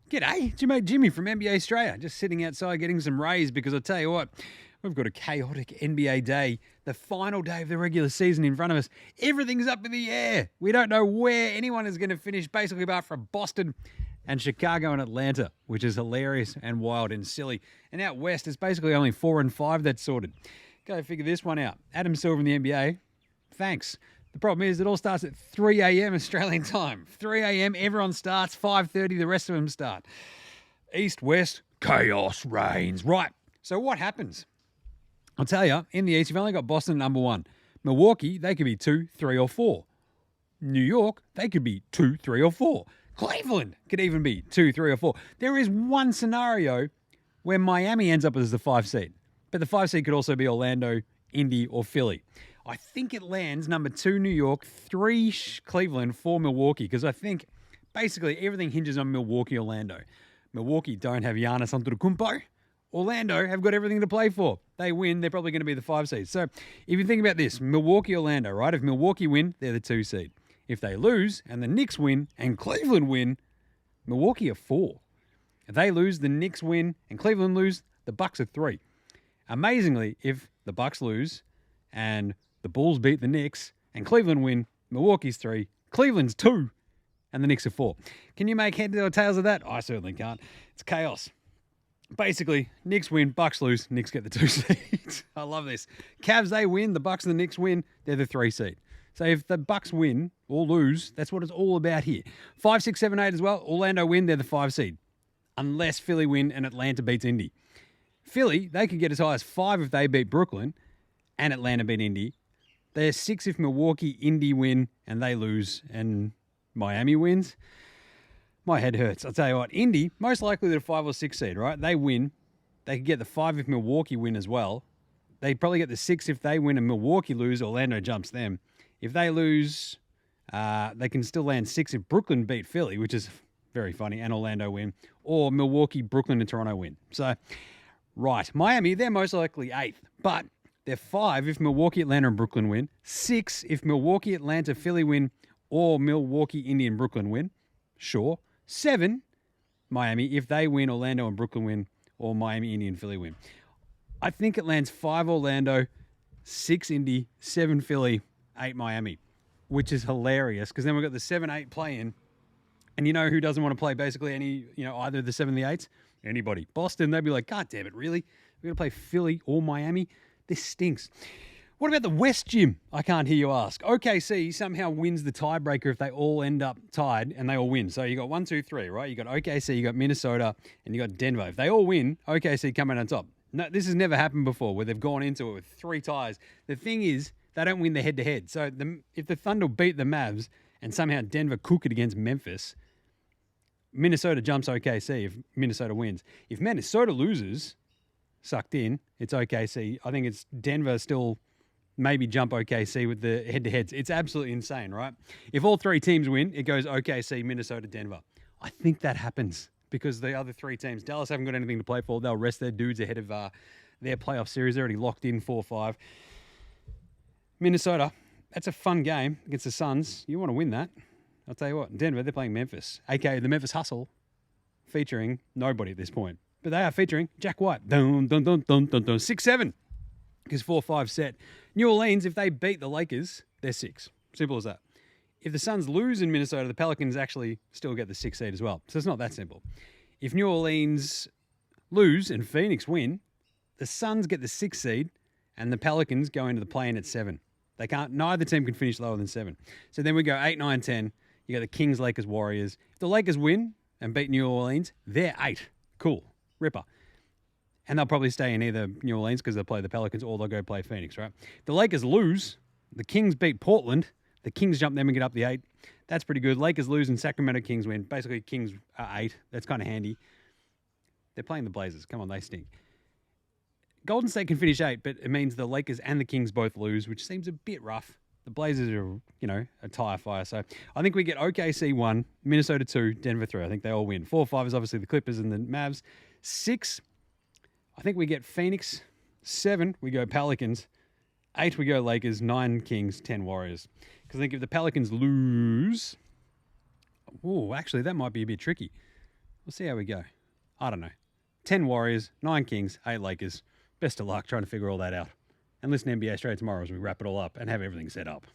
G'day, it's your mate Jimmy from NBA Straya. Just sitting outside getting some rays because I tell you what, we've got a chaotic NBA day, the final day of the regular season in front of us. Everything's up in the air. We don't know where anyone is going to finish, basically apart from Boston and Chicago and Atlanta, which is hilarious and wild and silly. And out west, it's basically only 4 and 5 that's sorted. Go figure this one out. Adam Silver in the NBA, thanks. The problem is it all starts at 3 a.m. Australian time. 3 a.m. everyone starts. 5:30 the rest of them start. East, west, chaos reigns. Right. So what happens? I'll tell you, in the East, you've only got Boston number 1. Milwaukee, they could be 2, 3 or 4. New York, they could be 2, 3 or 4. Cleveland could even be 2, 3 or 4. There is one scenario where Miami ends up as the 5 seed. But the 5 seed could also be Orlando, Indy or Philly. I think it lands number 2 New York, 3 Cleveland, 4 Milwaukee, because I think basically everything hinges on Milwaukee, Orlando. Milwaukee don't have Giannis Antetokounmpo. Orlando have got everything to play for. They win, they're probably going to be the 5 seed. So if you think about this, Milwaukee, Orlando, right? If Milwaukee win, they're the 2 seed. If they lose and the Knicks win and Cleveland win, Milwaukee are 4. If they lose, the Knicks win and Cleveland lose, the Bucks are 3. Amazingly, if the Bucks lose and the Bulls beat the Knicks and Cleveland win, Milwaukee's 3, Cleveland's 2, and the Knicks are 4. Can you make heads or tails of that? I certainly can't. It's chaos. Basically, Knicks win, Bucks lose, Knicks get the 2 seeds. I love this. Cavs, they win, the Bucks and the Knicks win, they're the 3 seed. So if the Bucks win or lose, that's what it's all about here. 5, 6, 7, 8 as well. Orlando win, they're the 5 seed. Unless Philly win and Atlanta beats Indy. Philly, they could get as high as 5 if they beat Brooklyn and Atlanta beat Indy. They're 6 if Milwaukee, Indy win and they lose and Miami wins. My head hurts. I'll tell you what, Indy, most likely they're a 5 or 6 seed, right? They win. They could get the 5 if Milwaukee win as well. They'd probably get the 6 if they win and Milwaukee lose. Orlando jumps them. If they lose, they can still land 6 if Brooklyn beat Philly, which is very funny, and Orlando win. Or Milwaukee, Brooklyn, and Toronto win. So, right. Miami, they're most likely 8th. But they're 5 if Milwaukee, Atlanta, and Brooklyn win. 6 if Milwaukee, Atlanta, Philly win. Or Milwaukee, Indy, and Brooklyn win. Sure. 7, Miami, if they win, Orlando and Brooklyn win. Or Miami, Indy, and Philly win. I think it lands 5 Orlando, 6 Indy, 7 Philly, 8 Miami. Which is hilarious because then we've got the 7-8 play-in. And you know who doesn't want to play basically either the 7 or the 8s? Anybody. Boston, they'd be like, God damn it, really? We're going to play Philly or Miami? This stinks. What about the West, Jim? I can't hear you ask. OKC somehow wins the tiebreaker if they all end up tied and they all win. So you got 1, 2, 3, right? You got OKC, you got Minnesota, and you got Denver. If they all win, OKC come out on top. No, this has never happened before where they've gone into it with 3 ties. The thing is, they don't win the head-to-head. So if the Thunder beat the Mavs and somehow Denver cook it against Memphis, Minnesota jumps OKC if Minnesota wins. If Minnesota loses, sucked in, it's OKC. I think it's Denver still maybe jump OKC with the head-to-heads. It's absolutely insane, right? If all 3 teams win, it goes OKC, Minnesota, Denver. I think that happens because the other 3 teams, Dallas haven't got anything to play for. They'll rest their dudes ahead of their playoff series. They're already locked in 4-5. Minnesota, that's a fun game against the Suns. You want to win that. I'll tell you what, Denver, they're playing Memphis, a.k.a. the Memphis Hustle, featuring nobody at this point. But they are featuring Jack White. Dun, dun, dun, dun, dun, dun. 6-7. Because 4-5 set. New Orleans, if they beat the Lakers, they're 6. Simple as that. If the Suns lose in Minnesota, the Pelicans actually still get the 6 seed as well. So it's not that simple. If New Orleans lose and Phoenix win, the Suns get the 6 seed and the Pelicans go into the play-in at 7. They can't. Neither team can finish lower than 7. So then we go 8, 9, 10. You got the Kings, Lakers, Warriors. If the Lakers win and beat New Orleans, they're 8. Cool. Ripper. And they'll probably stay in either New Orleans because they'll play the Pelicans or they'll go play Phoenix, right? If the Lakers lose, the Kings beat Portland. The Kings jump them and get up the 8. That's pretty good. Lakers lose and Sacramento Kings win. Basically, Kings are 8. That's kind of handy. They're playing the Blazers. Come on, they stink. Golden State can finish 8, but it means the Lakers and the Kings both lose, which seems a bit rough. The Blazers are, a tire fire. So I think we get OKC 1, Minnesota 2, Denver 3. I think they all win. 4, 5 is obviously the Clippers and the Mavs. 6, I think we get Phoenix. 7, we go Pelicans. 8, we go Lakers. 9, Kings. 10, Warriors. Because I think if the Pelicans lose... actually, that might be a bit tricky. We'll see how we go. I don't know. 10 Warriors, 9 Kings, 8 Lakers. Best of luck trying to figure all that out. And listen to NBA Straya tomorrow as we wrap it all up and have everything set up.